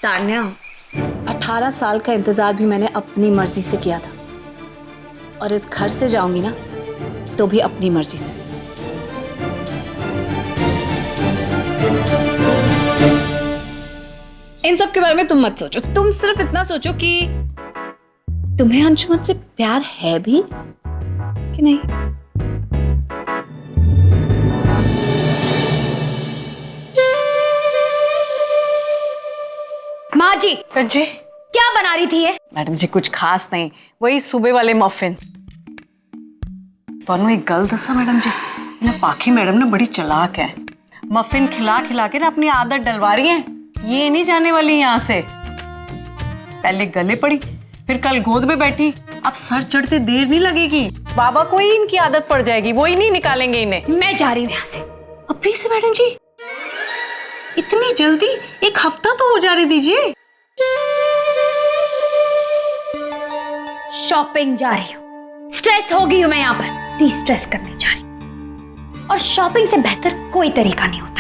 तान्या, 18 साल का इंतजार भी मैंने अपनी मर्जी से किया था, और इस घर से जाऊंगी ना तो भी अपनी मर्जी से। इन सब के बारे में तुम मत सोचो, तुम सिर्फ इतना सोचो कि तुम्हें अंशुमन से प्यार है भी कि नहीं। माँ जी जी क्या बना रही थी ये? मैडम जी कुछ खास नहीं, वही सुबह वाले मफिन। तो एक गल दसा मैडम जी, ना पाखी मैडम ना बड़ी चालाक है। मफिन खिला खिला के ना अपनी आदत डलवा रही है। ये नहीं जाने वाली यहाँ से। पहले गले पड़ी, फिर कल गोद में बैठी, अब सर चढ़ते देर नहीं लगेगी। बाबा को ही इनकी आदत पड़ जाएगी, वो ही नहीं निकालेंगे इन्हें। मैं जा रही हूँ यहाँ से। अभी से मैडम जी? इतनी जल्दी? एक हफ्ता तो हो जाने दीजिए। शॉपिंग जा रही हूँ, स्ट्रेस हो गई हूँ मैं यहाँ पर, डिस्ट्रेस करने जा रही हूँ। और शॉपिंग से बेहतर कोई तरीका नहीं होता।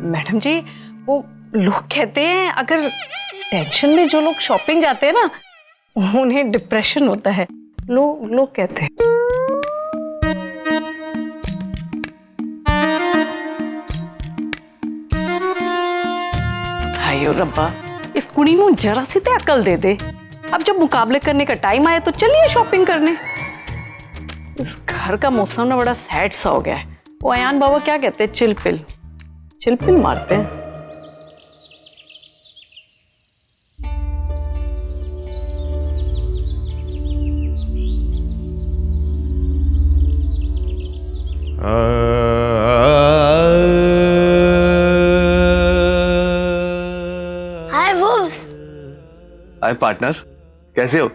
मैडम जी वो लोग कहते हैं अगर टेंशन में जो लोग शॉपिंग जाते हैं ना उन्हें डिप्रेशन होता है। लोग कहते हैं। हायो रब्बा, इस कुड़ी को जरा सी तो अकल दे दे। अब जब मुकाबले करने का टाइम आया तो चलिए शॉपिंग करने। इस घर का मौसम ना बड़ा सैड सा हो गया है। वो अयान बाबा क्या कहते हैं, चिलपिल मारते हैं। हाय वुब्स। हाय पार्टनर, कैसे हो?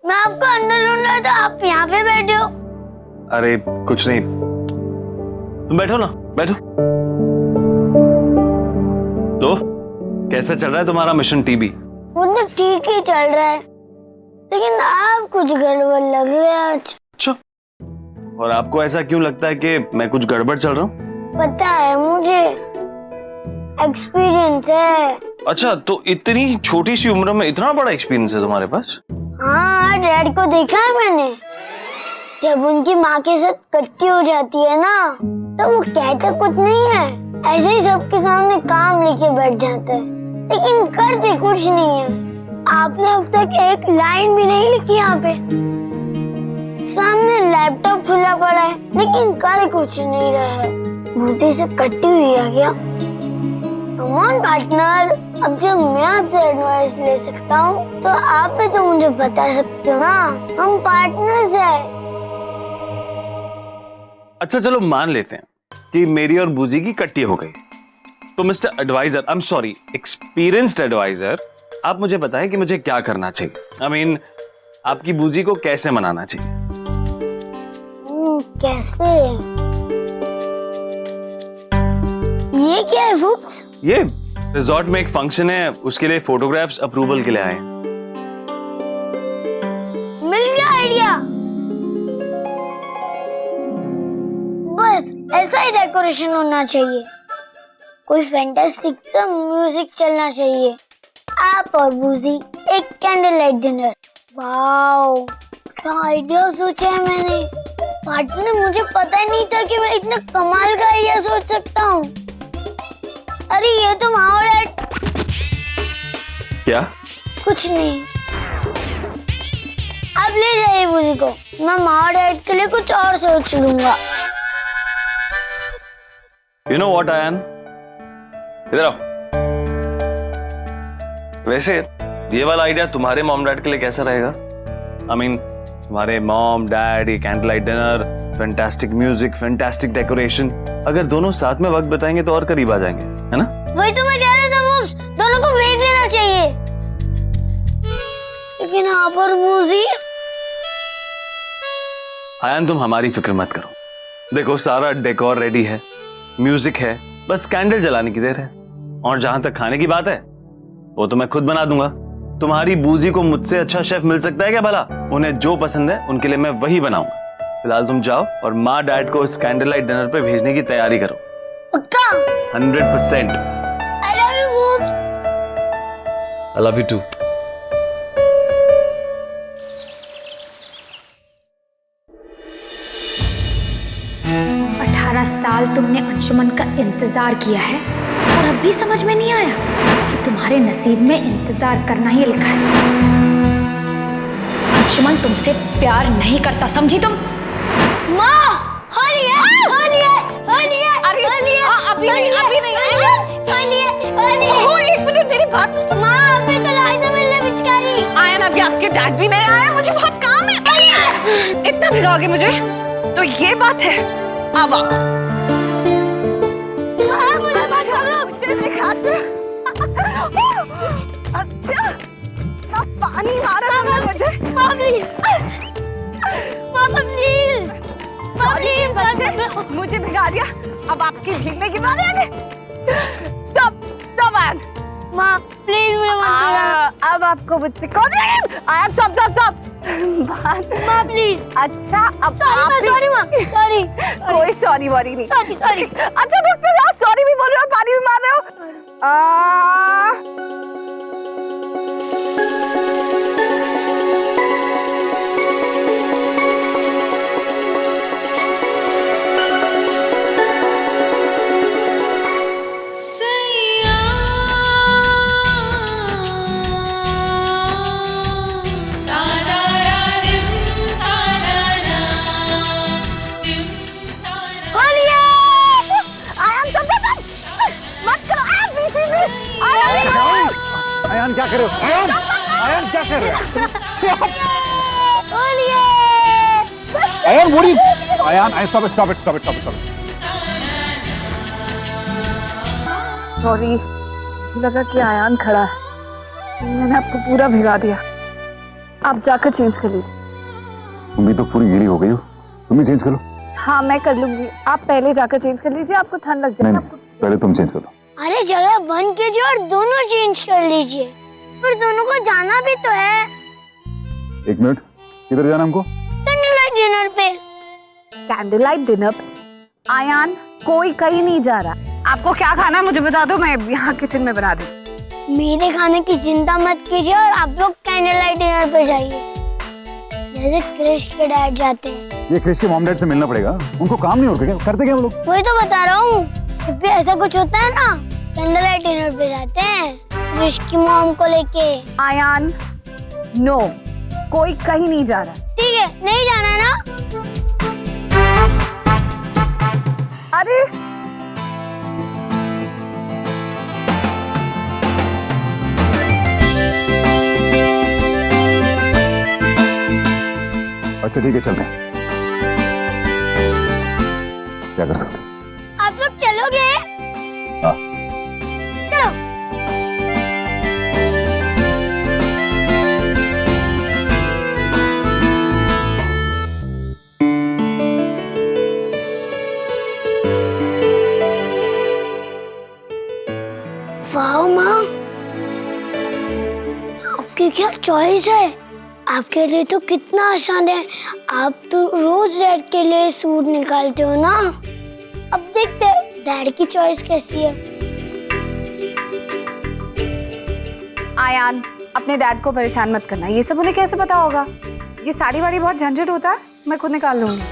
मैं आपको अंदर ढूंढ रहा था, आप यहाँ पे बैठे हो। अरे कुछ नहीं, तुम बैठो ना, बैठो। तो कैसा चल रहा है तुम्हारा मिशन टीबी? वो तो ठीक ही चल रहा है, लेकिन आप कुछ गड़बड़ लग रहे हैं आज। अच्छा, और आपको ऐसा क्यों लगता है कि मैं कुछ गड़बड़ चल रहा हूँ? पता है मुझे, एक्सपीरियंस है। अच्छा, तो इतनी छोटी सी उम्र में इतना बड़ा एक्सपीरियंस है तुम्हारे पास? हाँ, डैड को देखा है मैंने। जब उनकी माँ के साथ कट्टी हो जाती है ना, तो वो कहते कुछ नहीं है, ऐसे ही सबके सामने काम लेके बैठ जाते हैं, लेकिन करते कुछ नहीं है। आपने अब तक एक लाइन भी नहीं लिखी यहाँ पे। सामने लैपटॉप खुला पड़ा है, लेकिन कर कुछ नहीं रहा है। भूसी से कट्टी हुई है क्या? कम ऑन पार्टनर, अब जब मैं आपसे एडवाइस ले सकता हूँ, तो आप भी तो मुझे बता सकते हो ना। हम पार्टनर्स हैं। अच्छा चलो मान लेते हैं कि मेरी और बूजी की कट्टी हो गई, तो mister adviser, I am sorry, experienced adviser, आप मुझे बताएं कि मुझे क्या करना चाहिए। आई मीन, आपकी बूजी को कैसे मनाना चाहिए? कैसे? ये क्या है वुप्स? ये रिजॉर्ट में एक फंक्शन है, उसके लिए फोटोग्राफ्स अप्रूवल के लिए आए। मिल गया आइडिया। बस ऐसा ही डेकोरेशन होना चाहिए, कोई फैंटास्टिक सा म्यूजिक चलना चाहिए। आप और बूजी एक कैंडल लाइट डिनर। वाओ, क्या आइडिया सोचा है मैंने। पार्टनर, मुझे पता ही नहीं था कि मैं इतना कमाल का आइडिया सोच सकता हूँ। अरे ये तो माँ डैड। क्या? कुछ नहीं, अब ले जाइए बूजी को, मैं माँ डैड के लिए कुछ और सोच लूंगा। You know what, आयन, इधर आओ। वैसे ये वाला आइडिया तुम्हारे मॉम डैड के लिए कैसा रहेगा? आई मीन, तुम्हारे मॉम डैड, ये candle light dinner, fantastic music, fantastic decoration, अगर दोनों साथ में वक्त बिताएंगे तो और करीब आ जाएंगे, है ना? वही तो मैं कह रहा था बॉस, दोनों को भेज देना चाहिए। लेकिन आप और बूजी? आयन, तुम हमारी फिक्र मत करो। देखो, सारा डेकोर रेडी है, म्यूजिक है, बस कैंडल जलाने की देर है। और जहां तक खाने की बात है, वो तो मैं खुद बना दूंगा। तुम्हारी बूजी को मुझसे अच्छा शेफ मिल सकता है क्या भला? उन्हें जो पसंद है उनके लिए मैं वही बनाऊंगा। फिलहाल तुम जाओ और माँ डैड को इस कैंडल लाइट डिनर पे भेजने की तैयारी करो। पक्का? 100%। I love you, boobs. I love you too. 18 साल तुमने अंशुमन का इंतजार किया है और अब भी समझ में नहीं आया कि तुम्हारे नसीब में इंतजार करना ही लिखा है। अंशुमन तुमसे प्यार नहीं करता, समझी तुम? माँ होली है, होली है, होली है, अरे, होली है, हाँ, अभी नहीं, अभी नहीं। होली है, होली है। ओहो, एक मिनट मेरी बात तो सुन। माँ अभी तो लाई तो मिलने पिचकारी। आयन अभी आपके डैड भी नहीं आया, मुझे बहुत काम है। इतना भिगाओगे मुझे? तो ये बात है। अब आओ। मुझे मत पकड़ो। अच्छा, ना पानी मारा ना मुझे। प्लीज, पापा प्लीज, मुझे भिगा दिया। अब आपकी भीगने की बात है। Stop, stop ion. माँ प्लीज मुझे मत पकड़ो। अब आपको मुझसे कौन आयन? Stop, stop, stop. माँ प्लीज। अच्छा, अब सॉरी माँ, सॉरी। कोई सॉरी वॉरी नहीं। सॉरी। अच्छा रुक तो जाओ, सॉरी भी बोल रहे हो, पानी भी मार रहे हो। होली है। आयन सब मत करो। आयन क्या कर रहे हो? आयन, आयन क्या कर रहे हो? होली है। आयन बोली, आयन स्टॉप इट। सॉरी, लगा कि आयान खड़ा है, मैंने आपको पूरा भिगा दिया। आप जाकर चेंज कर लीजिए। तुम भी तो पूरी गीली हो गई हो, तुम ही चेंज करो। हाँ मैं कर लूंगी, आप पहले जाकर चेंज कर लीजिए, आपको ठंड लग नहीं, जाएगी। पहले तुम चेंज करो। अरे जगह बंद कीजिए और दोनों चेंज कर लीजिए, फिर दोनों को जाना भी तो है। 1 मिनट, किधर जाना हमको? कैंडल लाइट डिनर पे। कैंडल लाइट डिनर पे? आयान कोई कहीं नहीं जा रहा। आपको क्या खाना है मुझे बता दो, मैं यहाँ किचन में बना दूँ। मेरे खाने की चिंता मत कीजिए और आप लोग कैंडल लाइट डिनर पे जाइए, जैसे क्रिश के डैड जाते हैं। ये क्रिश के मॉम डैड से मिलना पड़ेगा, उनको काम नहीं होता क्या? करते क्या वो लोग? वही तो बता रहा हूँ, जब भी ऐसा कुछ होता है ना कैंडल लाइट डिनर पे जाते हैं क्रिश की मॉम को लेके। आयान नो, कोई कहीं नहीं जा रहा। ठीक है, नहीं जाना ना? अरे अच्छा ठीक है, चलते हैं। क्या कर सकते हैं? आप लोग चलोगे? हाँ। चलो। वाह माँ, आपकी क्या चॉइस है। आपके लिए तो कितना आसान है, आप तो रोज डैड के लिए सूट निकालते हो ना। अब देखते हैं डैड की चॉइस कैसी है। आयान अपने डैड को परेशान मत करना, ये सब उन्हें कैसे पता होगा? ये साड़ी वाड़ी बहुत झंझट होता है, मैं खुद निकाल लूंगी।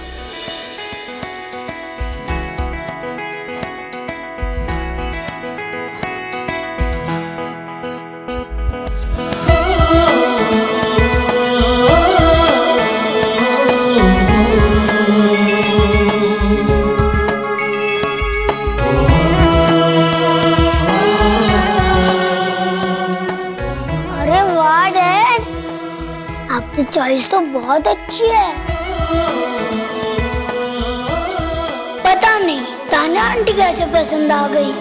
अरे वाह डैड, आपकी चॉइस तो बहुत अच्छी है। पता नहीं तान्या आंटी कैसे पसंद आ गई।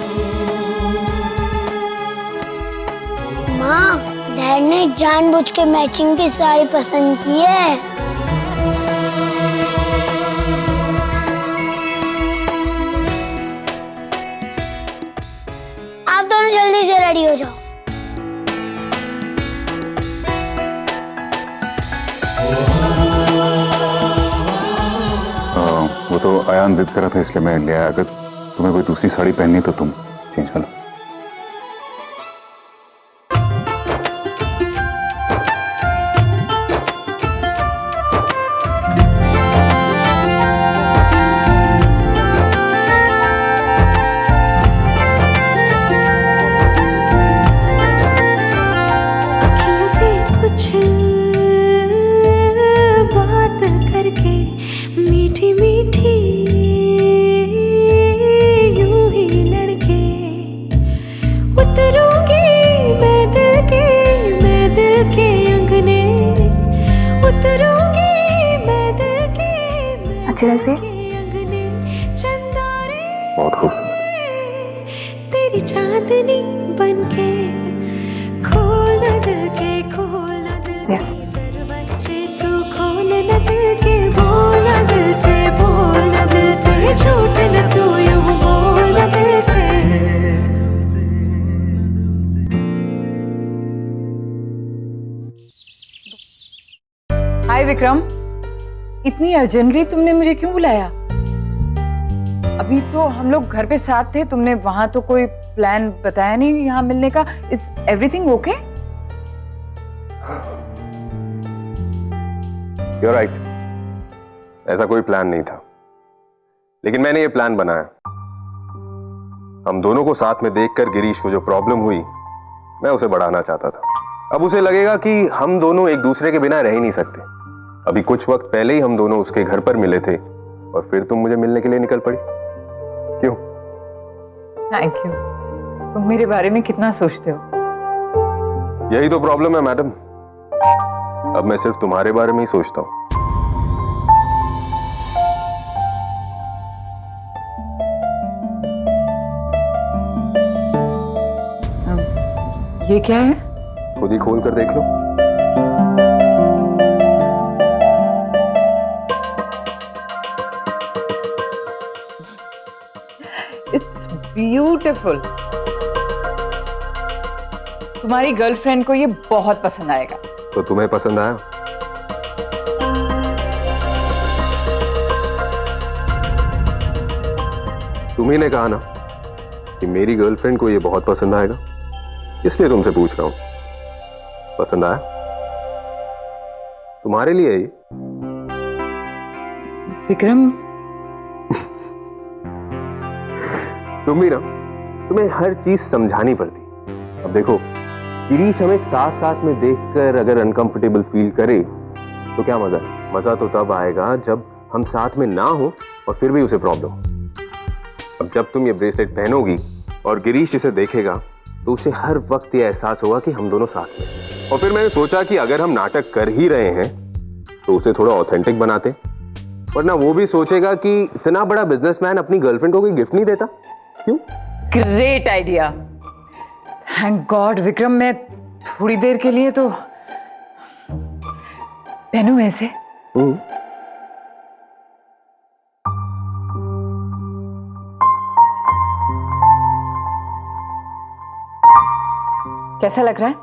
माँ, डैड ने जानबूझ के मैचिंग की साड़ी पसंद की है। आप दोनों जल्दी से रेडी हो जाओ। वो तो आयान जिद कर रहा था इसलिए मैं ले आया। अगर तुम्हें कोई दूसरी साड़ी पहननी तो तुम चेंज कर लो। के अंगने उतरूंगी मैं दिल के अच्छी लगती है। अंगने चंदारे बहुत खूब। तेरी चांदनी बनके खोलना दिल के दरवाजे तू खोलना दिल के बोलना दिल से झूठ न तू यूं बोलना दिल से। हाय विक्रम, इतनी अर्जेंटली तुमने मुझे क्यों बुलाया? अभी तो हम लोग घर पे साथ थे, तुमने वहां तो कोई प्लान बताया नहीं यहाँ मिलने का। Is everything okay? You're right. ऐसा कोई प्लान नहीं था, लेकिन मैंने ये प्लान बनाया। हम दोनों को साथ में देखकर गिरीश को जो प्रॉब्लम हुई, मैं उसे बढ़ाना चाहता था। अब उसे लगेगा कि हम दोनों एक दूसरे के बिना रह ही नहीं सकते। अभी कुछ वक्त पहले ही हम दोनों उसके घर पर मिले थे और फिर तुम मुझे मिलने के लिए निकल पड़ी। क्यों? Thank you. तुम मेरे बारे में कितना सोचते हो। यही तो प्रॉब्लम है मैडम, अब मैं सिर्फ तुम्हारे बारे में ही सोचता हूं। ये क्या है? खुद ही खोल कर देख लो। It's beautiful. तुम्हारी गर्लफ्रेंड को ये बहुत पसंद आएगा। तो तुम्हें पसंद आया? तुम्ही ने कहा ना कि मेरी गर्लफ्रेंड को ये बहुत पसंद आएगा, इसलिए तुमसे पूछ रहा हूं, पसंद आया? तुम्हारे लिए ये? विक्रम, तुम भी ना, तुम्हें हर चीज समझानी पड़ती। अब देखो, गिरीश हमें साथ साथ में देखकर अगर अनकंफर्टेबल फील करे तो क्या मजा है? मजा तो तब आएगा जब हम साथ में ना हो और फिर भी उसे प्रॉब्लम हो। अब जब तुम ये ब्रेसलेट पहनोगी और गिरीश इसे देखेगा तो उसे हर वक्त ये एहसास होगा कि हम दोनों साथ में। और फिर मैंने सोचा कि अगर हम नाटक कर ही रहे हैं तो उसे थोड़ा ऑथेंटिक बनाते, वरना वो भी सोचेगा कि इतना बड़ा बिजनेसमैन अपनी गर्लफ्रेंड को कोई गिफ्ट नहीं देता। क्यों? Great idea. Thank God Vikram, मैं थोड़ी देर के लिए तो पहनूं ऐसे? कैसा लग रहा है?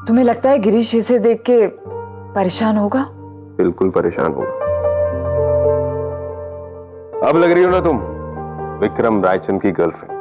तुम्हें लगता है गिरीश इसे देख के परेशान होगा? बिल्कुल परेशान होगा। अब लग रही हो ना तुम विक्रम रायचंद की गर्लफ्रेंड।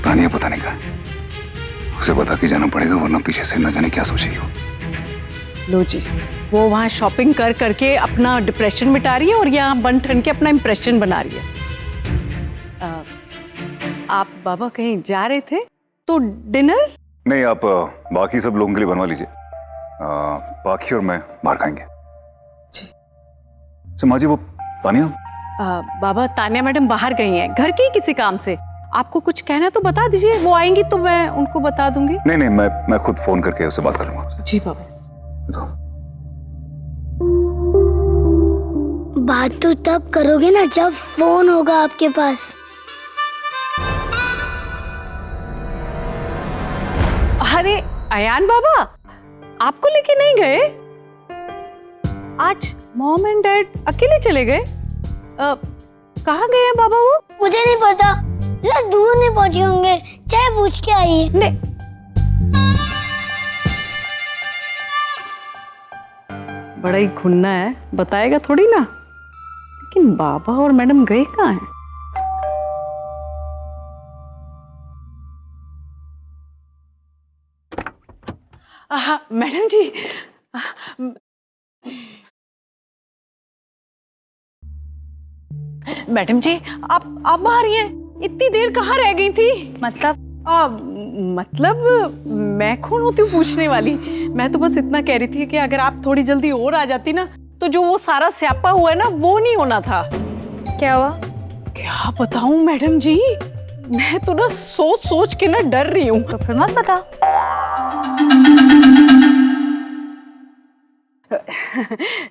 तानिया पता नहीं कहा, उसे बता के जाना पड़ेगा, वरना पीछे से न जाने क्या सोचेगी वो। लो जी, वो वहाँ शॉपिंग कर करके अपना डिप्रेशन मिटा रही है और यहाँ बन ठन के अपना इम्प्रेशन बना रही है। आप बाबा कहीं जा रहे थे तो डिनर? नहीं, आप बाकी सब लोगों के लिए बनवा लीजिए। बाकी और मैं बाहर खाएंगे जी। माँ जी, वो तानिया? बाबा, तानिया मैडम बाहर गई हैं घर के किसी काम से। आपको कुछ कहना तो बता दीजिए, वो आएंगी तो मैं उनको बता दूंगी। नहीं, मैं खुद फोन करके उससे बात कर लूंगा। जी बाबा। बात तो तब करोगे ना जब फोन होगा आपके पास। अरे अयान बाबा, आपको लेके नहीं गए? आज मॉम एंड डैड अकेले चले गए? कहाँ गए हैं बाबा वो? मुझे नहीं पता, ज्यादा दूर नहीं पहुंचे होंगे, चाहे पूछ के आइए। नहीं, बड़ा ही खुन्ना है, बताएगा थोड़ी ना। लेकिन बाबा और मैडम गए कहाँ हैं? मैडम जी, मैडम जी, आप आ रही हैं? इतनी देर कहाँ रह गई थी? मतलब मतलब मैं कौन होती हूँ पूछने वाली। मैं तो बस इतना कह रही थी कि अगर आप थोड़ी जल्दी और आ जाती ना, तो जो वो सारा स्यापा हुआ है ना, वो नहीं होना था। क्या हुआ? क्या बताऊं मैडम जी, मैं तो ना सोच सोच के ना डर रही हूँ। तो फिर मत बता।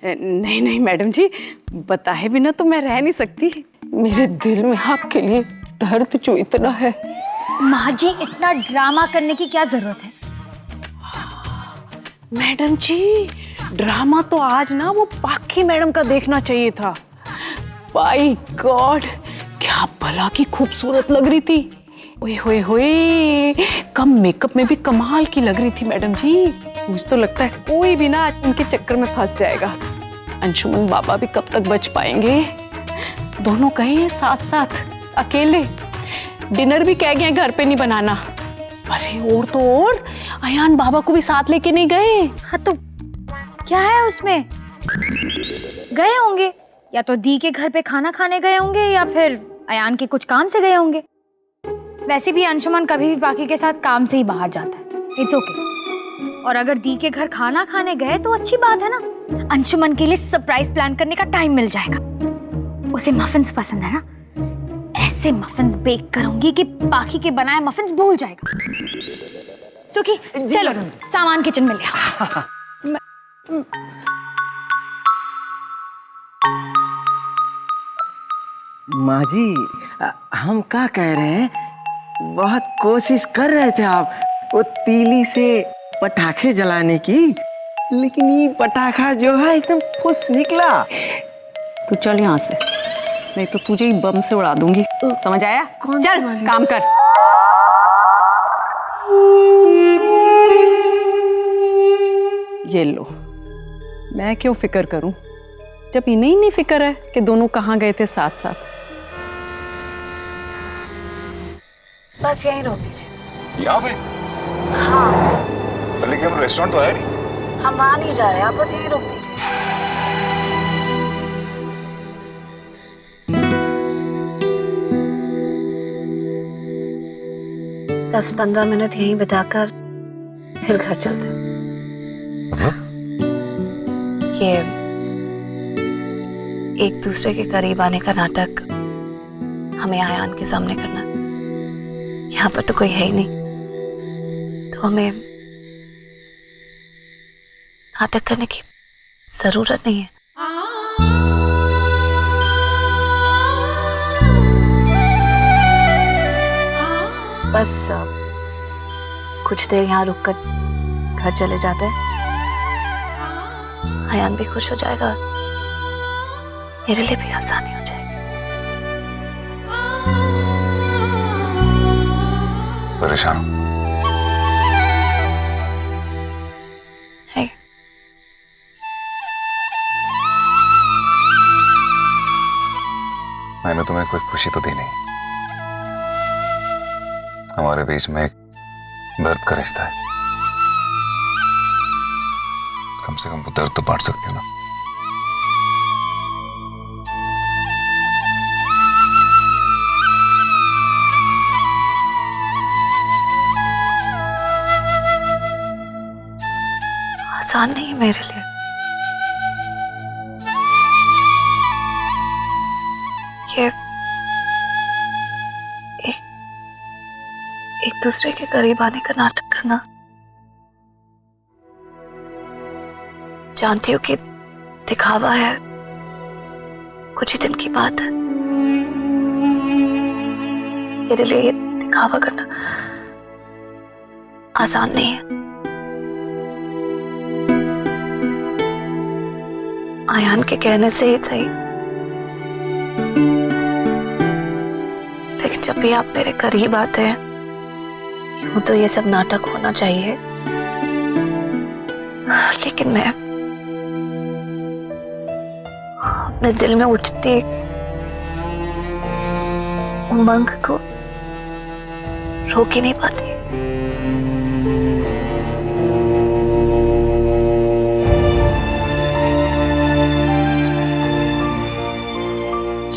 नहीं नहीं मैडम जी, बताए बिना तो मैं रह नहीं सकती। मेरे दिल में आपके लिए दर्द जो इतना है। माँ जी, इतना ड्रामा करने की क्या जरूरत है? मैडम जी, ड्रामा तो आज ना वो पाखी मैडम का देखना चाहिए था। बाय गॉड, क्या भला की खूबसूरत लग रही थी। ओए होए होए, कम मेकअप में भी कमाल की लग रही थी मैडम जी। मुझे तो लगता है कोई भी ना इनके चक्कर में फंस जाएगा। अंशुमन बाबा भी कब तक बच पाएंगे? दोनों गए हैं साथ साथ, अकेले। डिनर भी कह गए घर पे नहीं बनाना। अरे और तो और, अयान बाबा को भी साथ लेके नहीं गए। हाँ तो क्या है उसमें? गए होंगे, या तो दी के घर पे खाना खाने गए होंगे, या फिर अयान के कुछ काम से गए होंगे। वैसे भी अंशुमन कभी भी बाकी के साथ काम से ही बाहर जाता है। It's okay. और अगर दी के घर खाना खाने गए तो अच्छी बात है ना, अंशुमन के लिए सरप्राइज प्लान करने का टाइम मिल जाएगा। उसे मफिन्स पसंद है ना, ऐसे मफिन्स बेक करूंगी कि बाकी के बनाए मफिन्स भूल जाएगा। सुखी, चलो सामान किचन में ले आओ। माँ जी, हम क्या कह रहे हैं, बहुत कोशिश कर रहे थे आप वो तीली से पटाखे जलाने की, लेकिन ये पटाखा जो है एकदम फुस निकला। तू चल यहाँ से, नहीं तो तुझे ही बम से उड़ा दूंगी। समझ आया? चल काम कर। ये लो, मैं क्यों फिक्र करूं जब इन्हें ही नहीं फिक्र है कि दोनों कहाँ गए थे साथ साथ। बस यहीं रोक दीजिए। यहाँ पे? हाँ, लेकिन रेस्टोरेंट तो है नहीं। हम वहां नहीं जा रहे, आप बस यहीं रोक दीजिए। 10-15 मिनट यहीं बिताकर फिर घर चलते हैं। ये एक दूसरे के करीब आने का नाटक हमें आयान के सामने करना है। यहाँ पर तो कोई है ही नहीं, तो हमें नाटक करने की जरूरत नहीं है। बस कुछ देर यहाँ रुककर घर चले जाते हैं, आयान भी खुश हो जाएगा, मेरे लिए भी आसानी हो जाएगी। परेशान हूं। मैंने तुम्हें कोई खुशी तो दी नहीं, हमारे बीच में एक दर्द का रिश्ता है, कम से कम वो दर्द तो बांट सकते हो ना। आसान नहीं है मेरे लिए, ये एक दूसरे के करीब आने का नाटक करना। जानती हूँ कि दिखावा है, कुछ ही दिन की बात है, मेरे लिए ये दिखावा करना आसान नहीं है। आयान के कहने से ही सही, लेकिन जब भी आप मेरे करीब आते हैं, यूं तो ये सब नाटक होना चाहिए, लेकिन मैं अपने दिल में उठती उमंग को रोक ही नहीं पाती।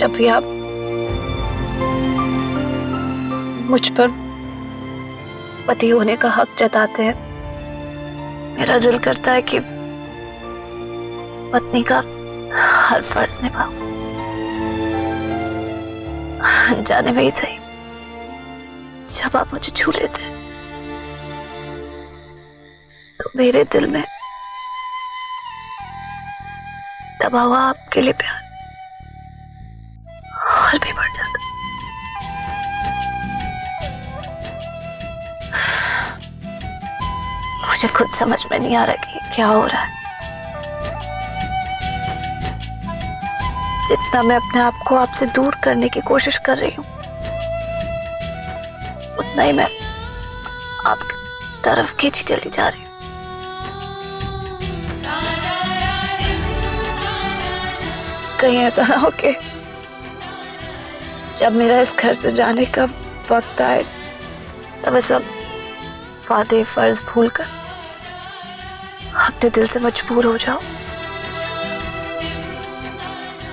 जब भी आप मुझ पर पति होने का हक जताते हैं, मेरा दिल करता है कि पत्नी का हर फर्ज निभाऊं, जाने में ही सही। जब आप मुझे छू लेते हैं तो मेरे दिल में दबा हुआ आपके लिए प्यार और भी बढ़ जाता। मुझे खुद समझ में नहीं आ रहा कि क्या हो रहा है। जितना मैं अपने आप को आपसे दूर करने की कोशिश कर रही हूँ, उतना ही मैं आपकी तरफ खींची चली जा रही हूँ। कहीं ऐसा ना हो कि जब मेरा इस घर से जाने का वक्त आए तब मैं सब वादे फर्ज भूलकर अपने दिल से मजबूर हो जाओ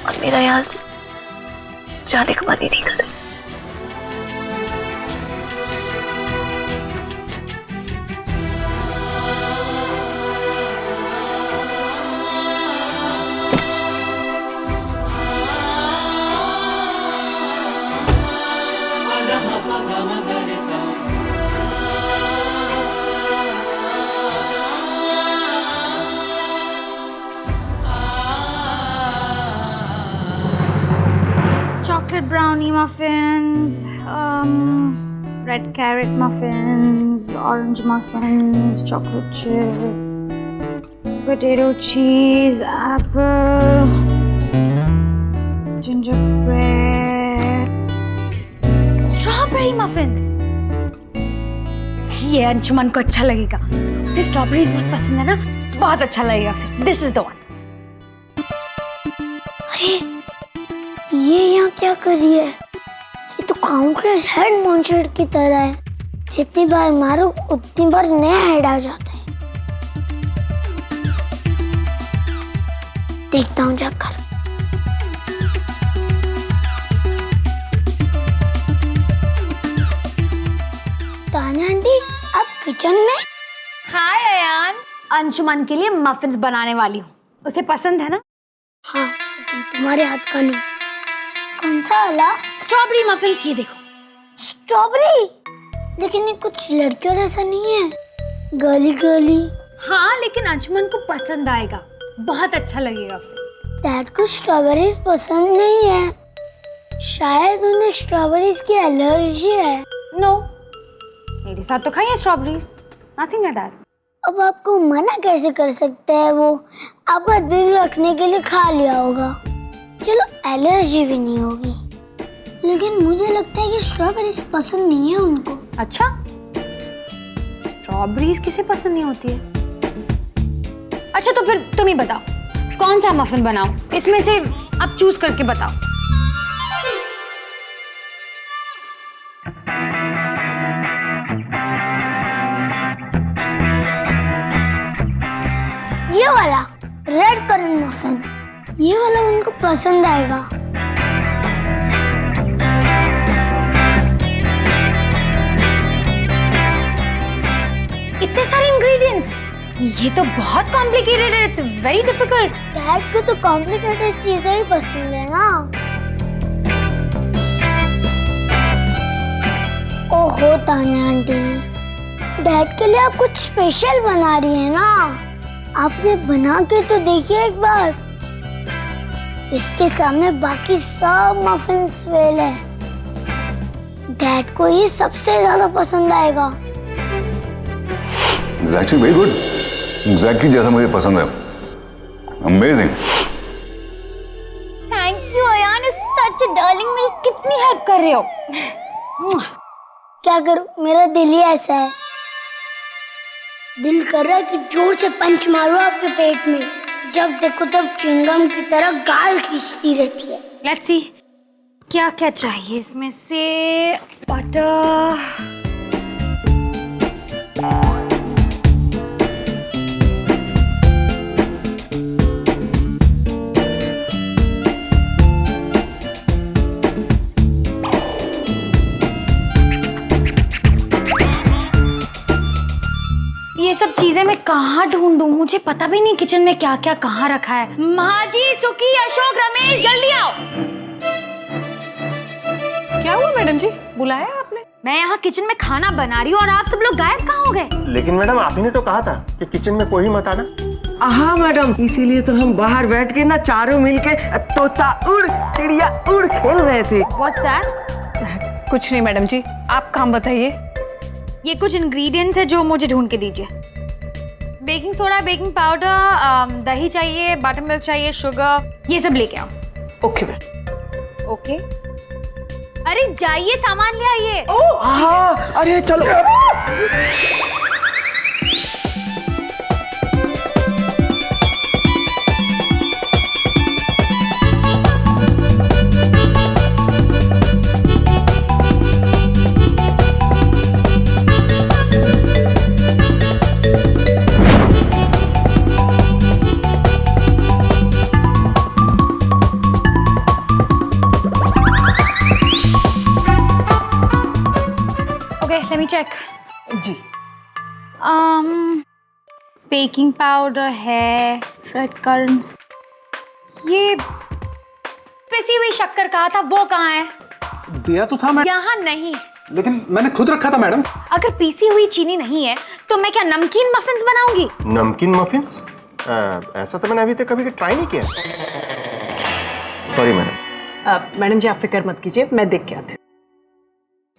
और मेरा यहाँ से जाने का मन ही नहीं करे। Chocolate brownie muffins, red carrot muffins, orange muffins, chocolate chip, potato cheese, apple, gingerbread, strawberry muffins. ये अंशुमन को अच्छा लगेगा, उसे स्ट्रॉबेरीज बहुत पसंद है ना, बहुत अच्छा लगेगा उसे। This is the one. अरे ये यहाँ क्या कर रही है? ये तो काउंटलेस हेड मॉन्स्टर की तरह है, जितनी बार मारो उतनी बार नया हेड आ जाता है। देखता हूँ जाकर। तान्या आंटी, आप किचन में? हाय अयान, अंशुमन के लिए मफिन्स बनाने वाली हूँ। उसे पसंद है ना? हाँ, लेकिन तुम्हारे हाथ का नहीं। कौन सा वाला? स्ट्रॉबेरी मफिन्स, ये देखो। स्ट्रॉबेरी? लेकिन ये कुछ लड़कियों जैसा नहीं है, गर्ली गर्ली। हाँ, लेकिन अंशुमन को पसंद आएगा, बहुत अच्छा लगेगा उसे। डैड को स्ट्रॉबेरीज पसंद नहीं है, शायद उन्हें स्ट्रॉबेरीज की एलर्जी है। नो, मेरे साथ तो खाइए स्ट्रॉबेरीज, नथिंग लाइक दैट। अब आपको मना कैसे कर सकते हैं? वो आपका दिल रखने के लिए खा लिया होगा, चलो एलर्जी भी नहीं होगी, लेकिन मुझे लगता है कि स्ट्रॉबेरीज पसंद नहीं है उनको। अच्छा, स्ट्रॉबेरीज किसे पसंद नहीं होती है? अच्छा तो फिर तुम ही बताओ, कौन सा मफिन बनाऊं? इसमें से आप चूज करके बताओ। ये वाला रेड कलर मफिन, ये वाला उनको पसंद आएगा। इतने सारे इंग्रेडिएंट्स, ये तो बहुत कॉम्प्लिकेटेड है, इट्स वेरी डिफिकल्ट। डैड को तो कॉम्प्लिकेटेड चीजें ही पसंद है ना। ओहो तान्या आंटी, डैड के लिए आप कुछ स्पेशल बना रही है ना, आपने बना के तो देखिए एक बार। इसके सामने बाकी सब मफिन्स फेल है, डैड को ये सबसे ज्यादा पसंद आएगा। Exactly, very good. Exactly जैसा मुझे पसंद है। Amazing. थैंक यू अयान, सच डार्लिंग, मेरी कितनी हेल्प कर रहे हो। क्या करूं, मेरा दिल ही ऐसा है, दिल कर रहा है कि जोर से पंच मारो आपके पेट में, जब देखो तब च्युइंगम की तरह गाल खींचती रहती है। लेट्स सी क्या क्या चाहिए इसमें से। बटर, ये सब चीजें मैं कहाँ ढूंढूं? मुझे पता भी नहीं किचन में क्या क्या कहाँ रखा है। महाजी, सुकी, अशोक, रमेश, जल्दी आओ। क्या हुआ मैडम जी, बुलाया आपने? मैं यहाँ किचन में खाना बना रही हूँ और आप सब लोग गायब कहाँ हो गए? लेकिन मैडम आप ही ने तो कहा था कि किचन में कोई मत आना। हाँ मैडम, इसीलिए तो हम बाहर बैठ के ना चारों मिलके तोता उड़ चिड़िया उड़ खेल रहे थे। What's that? कुछ नहीं मैडम जी, आप काम बताइए। ये कुछ इंग्रेडिएंट्स है जो मुझे ढूंढ के दीजिए। बेकिंग सोडा, बेकिंग पाउडर, दही चाहिए, बटर मिल्क चाहिए, शुगर, ये सब लेके आओ। Okay ma'am. ओके। अरे जाइए, सामान ले आइए। हाँ, अरे चलो। Let me check. जी। बेकिंग पाउडर है, रेड कर्न्स, ये पिसी हुई शक्कर कहा था, वो कहाँ है? दिया तो था मैं, यहाँ नहीं। लेकिन मैंने खुद रखा था मैडम। अगर पीसी हुई चीनी नहीं है तो मैं क्या नमकीन मफिन्स बनाऊंगी? नमकीन मफिन्स? ऐसा तो मैंने अभी तक कभी ट्राई नहीं किया। Sorry madam. मैडम जी आप फिक्र मत कीजिए, मैं देख के आती हूँ।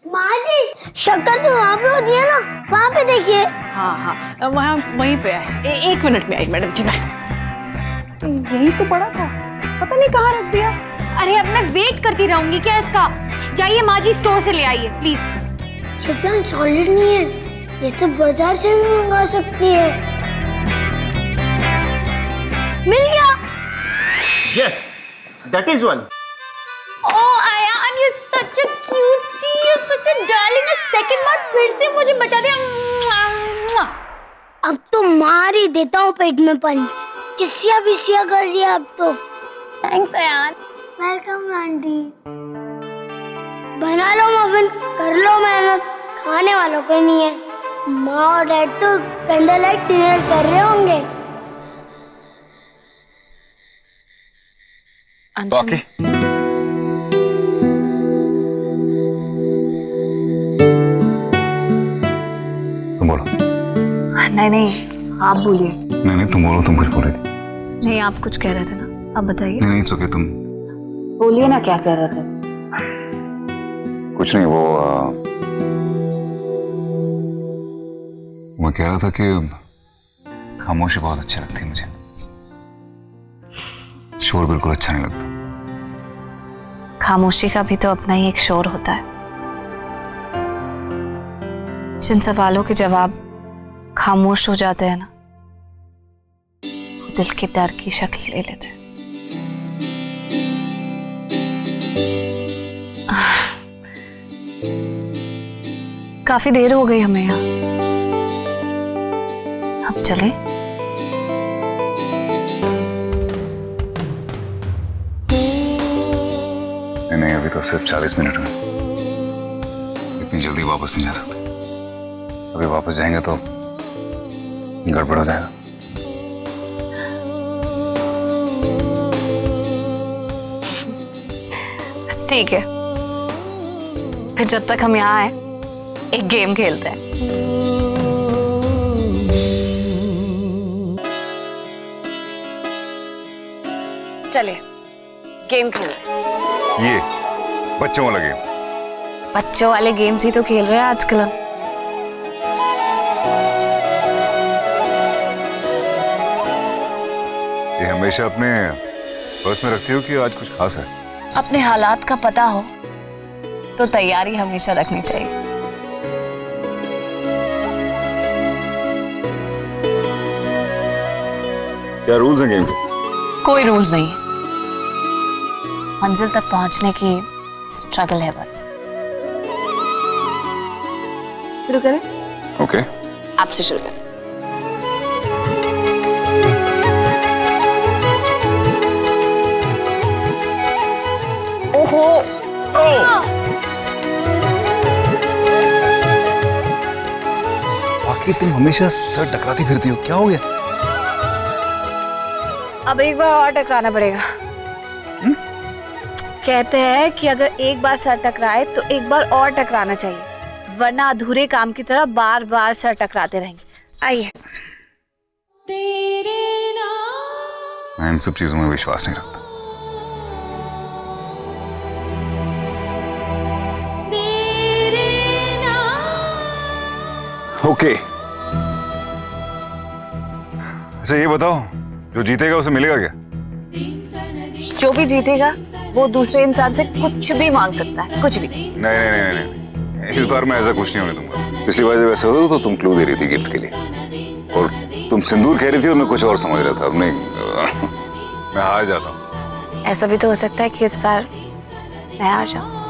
माँ जी, शक्कर तो वहाँ पे होती है ना, वहाँ पे देखिए। हाँ हाँ, वहाँ वहीं पे है। एक मिनट में आई मैडम जी। मैं यही तो पड़ा था, पता नहीं कहाँ रख दिया। अरे अब मैं वेट करती रहूंगी क्या इसका? जाइए माँ जी, स्टोर से ले आइए प्लीज। ये प्लान सॉलिड नहीं है, ये तो बाजार से भी मंगा सकती है। मिल गया। Yes, that is one. Oh, Ayan, you're such a cutie, you're such a darling. A second बार फिर से मुझे बचा दिया। अब तो मार ही देता हूँ पेट में पानी, चिसिया बिसिया कर दिया अब तो। Thanks, Ayan. Welcome aunty. बना लो मफिन, कर लो मेहनत, खाने वालों को नहीं है। माँ और डैड तो कैंडल लाइट डिनर कर रहे होंगे। बाकी तुम बोलो। नहीं, आप बोलिए। नहीं तुम बोलो, तुम कुछ बोल रही थी। नहीं, आप कुछ कह रहे थे ना, आप बताइए। नहीं इट्स ओके, तुम बोलिए ना, क्या कह रहे थे? कुछ नहीं। वो मैं कह रहा था कि खामोशी बहुत अच्छी लगती है मुझे, शोर बिल्कुल अच्छा नहीं लगता। खामोशी का भी तो अपना ही एक शोर होता है। जिन सवालों के जवाब खामोश हो जाते हैं ना, वो दिल के डर की शक्ल ले लेते हैं। काफी देर हो गई हमें यहाँ, अब चले? नहीं अभी तो सिर्फ 40 मिनट में, इतनी जल्दी वापस नहीं जा सकते। अभी वापस जाएंगे तो गड़बड़ हो जाएगा। ठीक है, फिर जब तक हम यहाँ आए एक गेम खेलते हैं। चलिए गेम खेल रहे हैं। ये बच्चों वाला गेम? बच्चों वाले गेम्स ही तो खेल रहे हैं आजकल हम। ये हमेशा अपने पर्स में रखती हो कि आज कुछ खास है? अपने हालात का पता हो तो तैयारी हमेशा रखनी चाहिए। क्या रूल्स हैं गेम के? कोई रूल्स नहीं, मंजिल तक पहुंचने की स्ट्रगल है बस। शुरू करें? ओके। आपसे शुरू करें। ओहो, बाकी कि तुम हमेशा सर टकराती फिरती हो, क्या हो गया? अब एक बार और टकराना पड़ेगा। कहते हैं कि अगर एक बार सर टकराए तो एक बार और टकराना चाहिए, वरना अधूरे काम की तरह बार बार सर टकराते रहेंगे। आइए। मैं इन सब चीजों में विश्वास नहीं रखता। ओके, अच्छा ये बताओ, जो जीतेगा उसे मिलेगा क्या? जो भी जीतेगा वो दूसरे इंसान से कुछ भी मांग सकता है, कुछ भी। नहीं नहीं नहीं नहीं, इस बार मैं ऐसा कुछ नहीं होने दूंगा। पिछली बार जब ऐसा होता तो तुम क्लू दे रही थी गिफ्ट के लिए, और तुम सिंदूर कह रही थी और मैं कुछ और समझ रहा था। अब नहीं, मैं हार जाता हूँ। ऐसा भी तो हो सकता है कि इस बार मैं हार जाऊं।